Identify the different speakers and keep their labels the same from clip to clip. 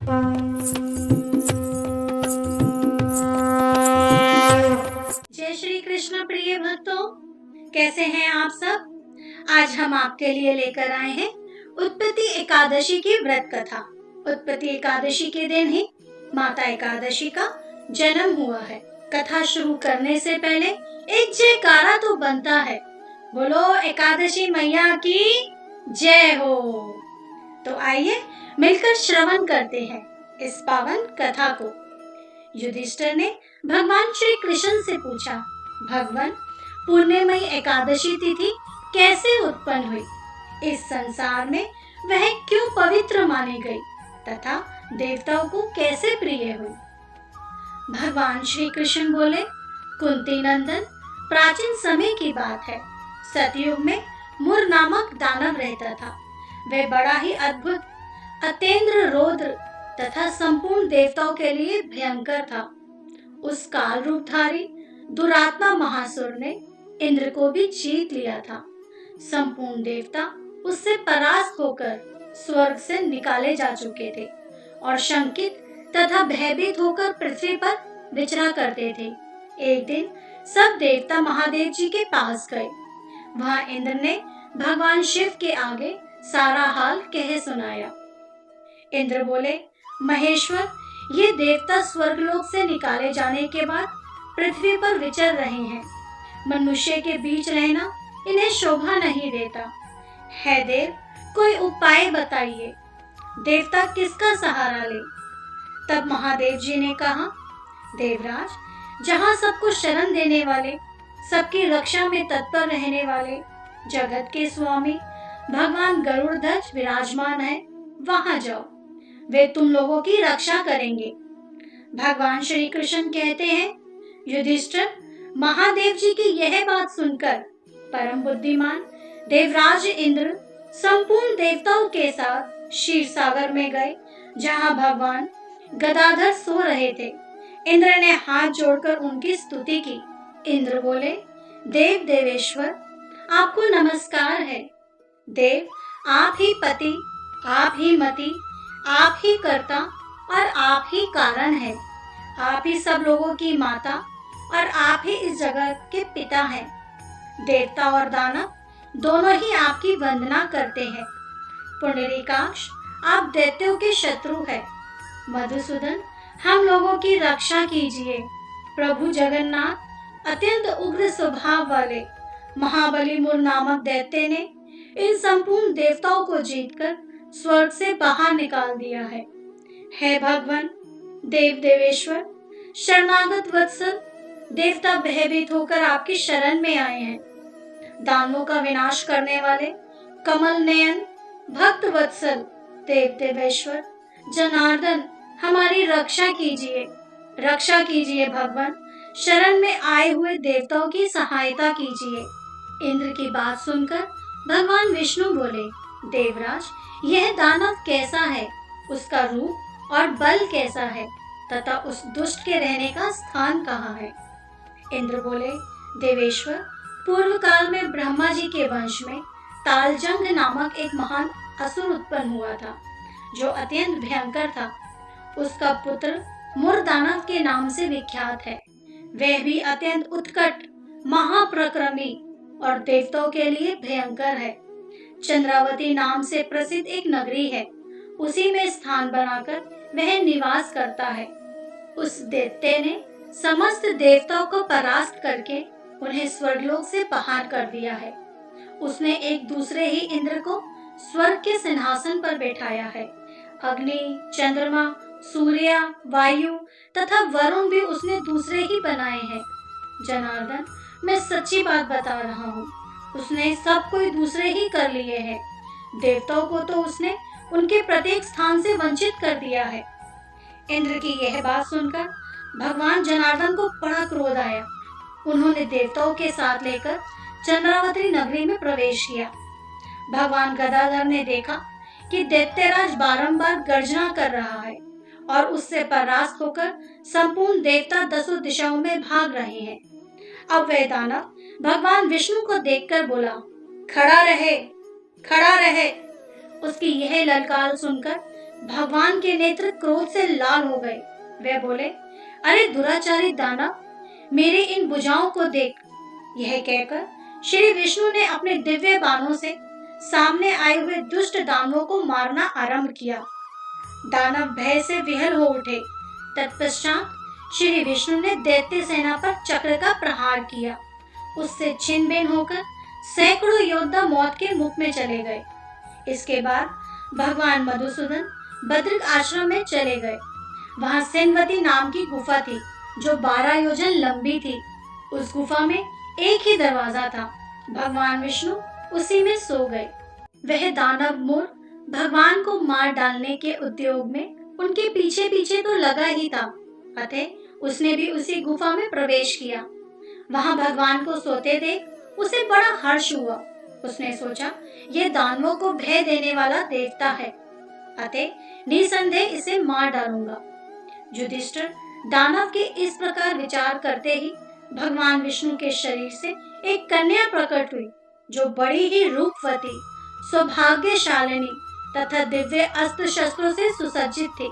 Speaker 1: जय श्री कृष्ण प्रिय भक्तों, कैसे हैं आप सब। आज हम आपके लिए लेकर आए हैं उत्पत्ति एकादशी की व्रत कथा। उत्पत्ति एकादशी के दिन ही माता एकादशी का जन्म हुआ है। कथा शुरू करने से पहले एक जयकारा तो बनता है, बोलो एकादशी मैया की जय हो। तो आइए मिलकर श्रवण करते हैं इस पावन कथा को। युधिष्ठिर ने भगवान श्री कृष्ण से पूछा, भगवान पूर्णिमयी एकादशी तिथि कैसे उत्पन्न हुई, इस संसार में वह क्यों पवित्र मानी गई तथा देवताओं को कैसे प्रिय हुई। भगवान श्री कृष्ण बोले, कुंती नंदन, प्राचीन समय की बात है। सतयुग में मुर नामक दानव रहता था। वह बड़ा ही अद्भुत, अत्यंत रौद्र तथा संपूर्ण देवताओं के लिए भयंकर था। उस काल रूपधारी दुरात्मा महासुर ने इंद्र को भी जीत लिया था। संपूर्ण देवता उससे परास्त होकर स्वर्ग से निकाले जा चुके थे और शंकित तथा भयभीत होकर पृथ्वी पर विचरा करते थे। एक दिन सब देवता महादेव जी के पास गए। वहां इंद्र ने भगवान शिव के आगे सारा हाल कह सुनाया। इंद्र बोले, महेश्वर, ये देवता स्वर्गलोक से निकाले जाने के बाद पृथ्वी पर विचर रहे हैं। मनुष्य के बीच रहना इन्हें शोभा नहीं देता है। देव, कोई उपाय बताइए। देवता किसका सहारा ले। तब महादेव जी ने कहा, देवराज, जहाँ सबको शरण देने वाले, सबकी रक्षा में तत्पर रहने वाले जगत के स्वामी भगवान गरुड़ध्वज विराजमान है, वहां जाओ, वे तुम लोगों की रक्षा करेंगे। भगवान श्री कृष्ण कहते हैं, युधिष्ठिर, महादेव जी की यह बात सुनकर परम बुद्धिमान देवराज इंद्र संपूर्ण देवताओं के साथ क्षीर सागर में गए, जहां भगवान गदाधर सो रहे थे। इंद्र ने हाथ जोड़कर उनकी स्तुति की। इंद्र बोले, देव देवेश्वर, आपको नमस्कार है। देव, आप ही पति, आप ही मति, आप ही कर्ता और आप ही कारण है। आप ही सब लोगों की माता और आप ही इस जगत के पिता हैं। देवता और दानव दोनों ही आपकी वंदना करते हैं। पुंडरीकाक्ष, आप दैत्यों के शत्रु है। मधुसूदन, हम लोगों की रक्षा कीजिए। प्रभु जगन्नाथ, अत्यंत उग्र स्वभाव वाले महाबली मुर नामक दैत्य ने इन संपूर्ण देवताओं को जीतकर स्वर्ग से बाहर निकाल दिया है। हे भगवान देव देवेश्वर, शरणागत वत्सल देवता भयभीत होकर आपकी शरण में आए हैं। दानवों का विनाश करने वाले कमल नयन भक्त वत्सल देव देवेश्वर जनार्दन, हमारी रक्षा कीजिए, रक्षा कीजिए। भगवान, शरण में आए हुए देवताओं की सहायता कीजिए। इंद्र की बात सुनकर भगवान विष्णु बोले, देवराज, यह दानव कैसा है, उसका रूप और बल कैसा है तथा उस दुष्ट के रहने का स्थान कहाँ है। इंद्र बोले, देवेश्वर, पूर्व काल में ब्रह्मा जी के वंश में तालजंग नामक एक महान असुर उत्पन्न हुआ था, जो अत्यंत भयंकर था। उसका पुत्र मुर दानव के नाम से विख्यात है। वह भी अत्यंत उत्कट, महाप्रक्रमी और देवताओं के लिए भयंकर है। चंद्रावती नाम से प्रसिद्ध एक नगरी है, उसी में स्थान बनाकर वह निवास करता है। उस दैत्य ने समस्त देवताओं को परास्त करके उन्हें स्वर्गलोक से बाहर कर दिया है। उसने एक दूसरे ही इंद्र को स्वर्ग के सिंहासन पर बैठाया है। अग्नि, चंद्रमा, सूर्य, वायु तथा वरुण भी उसने दूसरे ही बनाए हैं। जनार्दन, मैं सच्ची बात बता रहा हूँ, उसने सब कोई दूसरे ही कर लिए हैं। देवताओं को तो उसने उनके प्रत्येक स्थान से वंचित कर दिया है। इंद्र की यह बात सुनकर भगवान जनार्दन को बड़ा क्रोध आया। उन्होंने देवताओं के साथ लेकर चंद्रावती नगरी में प्रवेश किया। भगवान गदाधर ने देखा कि दैत्यराज बारंबार गर्जना कर रहा है और उससे परास्त होकर संपूर्ण देवता दसों दिशाओं में भाग रहे हैं। अब वह दानव भगवान विष्णु को देखकर बोला, खड़ा रहे, खड़ा रहे। उसकी यह ललकार सुनकर भगवान के नेत्र क्रोध से लाल हो गए। वे बोले, अरे दुराचारी दानव, मेरे इन भुजाओं को देख। यह कहकर श्री विष्णु ने अपने दिव्य बाणों से सामने आए हुए दुष्ट दानवों को मारना आरंभ किया। दानव भय से विहल हो उठे। तत्पश्चात श्री विष्णु ने दैत्य सेना पर चक्र का प्रहार किया। उससे छिन्न भिन्न होकर सैकड़ों योद्धा मौत के मुख में चले गए। इसके बाद भगवान मधुसूदन बद्रिक आश्रम में चले गए। वहां सेनवती नाम की गुफा थी जो 12 योजन लंबी थी। उस गुफा में एक ही दरवाजा था। भगवान विष्णु उसी में सो गए। वह दानव मूर भगवान को मार डालने के उद्योग में उनके पीछे पीछे तो लगा ही था, अतः उसने भी उसी गुफा में प्रवेश किया। वहां भगवान को सोते देख उसे बड़ा हर्ष हुआ। उसने सोचा, यह दानवों को भय देने वाला देवता है, अतः निसंदेह इसे मार डालूंगा। युधिष्ठिर दानव के इस प्रकार विचार करते ही भगवान विष्णु के शरीर से एक कन्या प्रकट हुई जो बड़ी ही रूपवती, सौभाग्यशालिनी तथा दिव्य अस्त्र शस्त्रों से सुसज्जित थी।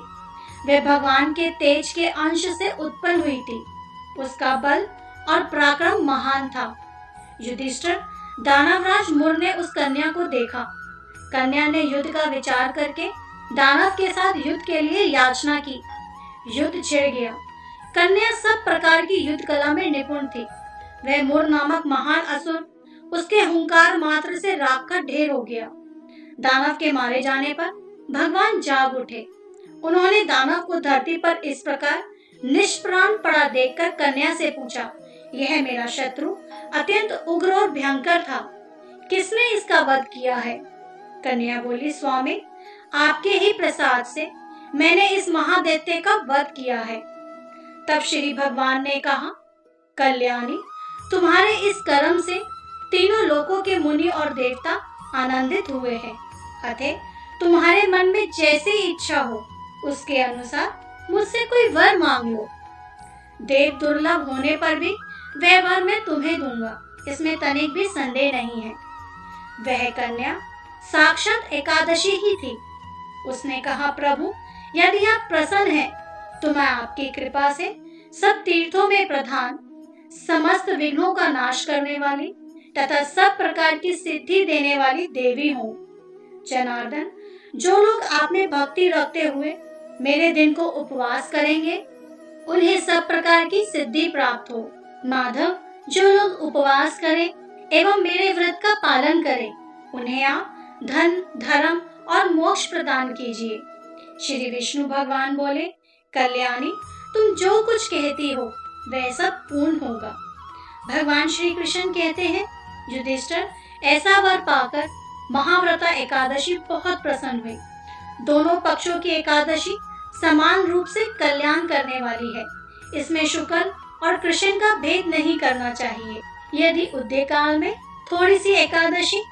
Speaker 1: वे भगवान के तेज के अंश से उत्पन्न हुई थी। उसका बल और पराक्रम महान था। युधिष्ठिर दानवराज मुर ने उस कन्या को देखा। कन्या ने युद्ध का विचार करके दानव के साथ युद्ध के लिए याचना की। युद्ध छिड़ गया। कन्या सब प्रकार की युद्ध कला में निपुण थी। वह मुर नामक महान असुर उसके हुंकार मात्र से राख का ढेर हो गया। दानव के मारे जाने पर भगवान जाग उठे। उन्होंने दानव को धरती पर इस प्रकार निष्प्राण पड़ा देखकर कन्या से पूछा, यह मेरा शत्रु अत्यंत उग्र और भयंकर था, किसने इसका वध किया है? कन्या बोली, स्वामी, आपके ही प्रसाद से मैंने इस महादैत्य का वध किया है। तब श्री भगवान ने कहा, कल्याणी, तुम्हारे इस कर्म से तीनों लोकों के मुनि और देवता आनंदित हुए हैं, अतः तुम्हारे मन में जैसी इच्छा हो उसके अनुसार मुझसे कोई वर मांग लो। देव दुर्लभ होने पर भी वह वर मैं तुम्हें दूंगा, इसमें तनिक भी संदेह नहीं है। वह कन्या साक्षात एकादशी ही थी। उसने कहा, प्रभु, यदि आप प्रसन्न हैं तो मैं आपकी कृपा से सब तीर्थों में प्रधान, समस्त विघ्नों का नाश करने वाली तथा सब प्रकार की सिद्धि देने वाली देवी हूँ। जनार्दन, जो लोग आप में भक्ति रखते हुए मेरे दिन को उपवास करेंगे उन्हें सब प्रकार की सिद्धि प्राप्त हो। माधव, जो लोग उपवास करें एवं मेरे व्रत का पालन करें उन्हें आप धन, धर्म और मोक्ष प्रदान कीजिए। श्री विष्णु भगवान बोले, कल्याणी, तुम जो कुछ कहती हो वह सब पूर्ण होगा। भगवान श्री कृष्ण कहते हैं, युधिष्ठिर, ऐसा वर पाकर महाव्रता एकादशी बहुत प्रसन्न हुई। दोनों पक्षों की एकादशी समान रूप से कल्याण करने वाली है। इसमें शुक्ल और कृष्ण का भेद नहीं करना चाहिए। यदि उदय काल में थोड़ी सी एकादशी,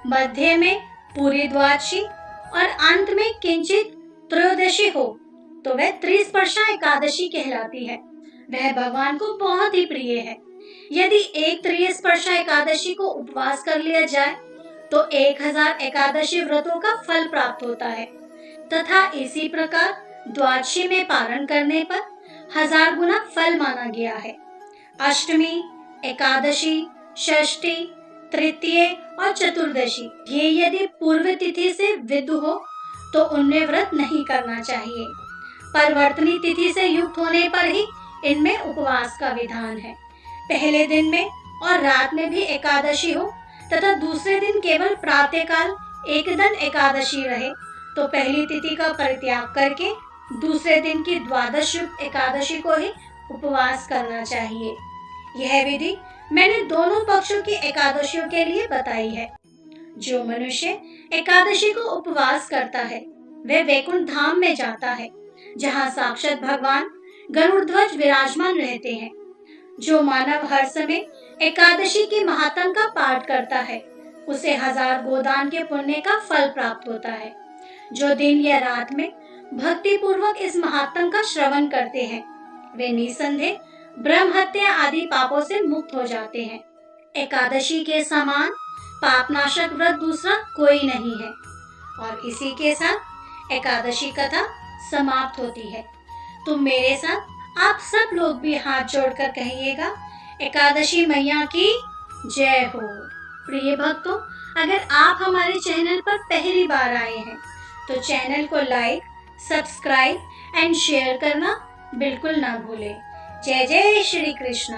Speaker 1: मध्य में पूरी द्वादशी और अंत में किंचित त्रयोदशी हो तो वह त्रिस्पर्शा एकादशी कहलाती है। वह भगवान को बहुत ही प्रिय है। यदि एक त्रिस्पर्शा एकादशी को उपवास कर लिया जाए तो 1000 एकादशी व्रतों का फल प्राप्त होता है तथा इसी प्रकार द्वादशी में पारण करने पर 1000 गुना फल माना गया है। अष्टमी, एकादशी, षष्ठी, तृतीय और चतुर्दशी ये यदि पूर्व तिथि से विदु हो तो उनमें व्रत नहीं करना चाहिए। परिवर्तनी तिथि से युक्त होने पर ही इनमें उपवास का विधान है। पहले दिन में और रात में भी एकादशी हो तथा दूसरे दिन केवल प्रातःकाल एकदन एकादशी रहे तो पहली तिथि का परित्याग करके दूसरे दिन की द्वादश युक्त एकादशी को ही उपवास करना चाहिए। यह विधि मैंने दोनों पक्षों की एकादशियों के लिए बताई है। जो मनुष्य एकादशी को उपवास करता है वह वैकुंठ धाम में जाता है, जहाँ साक्षात भगवान गरुड़ध्वज विराजमान रहते हैं। जो मानव हर समय एकादशी की महात्म का पाठ करता है उसे 1000 गोदान के पुण्य का फल प्राप्त होता है। जो दिन या रात में भक्ति पूर्वक इस महात्म का श्रवण करते हैं वे निसंदेह ब्रह्म हत्या आदि पापों से मुक्त हो जाते हैं। एकादशी के समान पापनाशक व्रत दूसरा कोई नहीं है। और इसी के साथ एकादशी कथा समाप्त होती है। तो मेरे साथ आप सब लोग भी हाथ जोड़कर कहिएगा, एकादशी मैया की जय हो। प्रिय भक्तों, अगर आप हमारे चैनल पर पहली बार आए हैं तो चैनल को लाइक, सब्सक्राइब एंड शेयर करना बिल्कुल ना भूलें। जय जय श्री कृष्ण।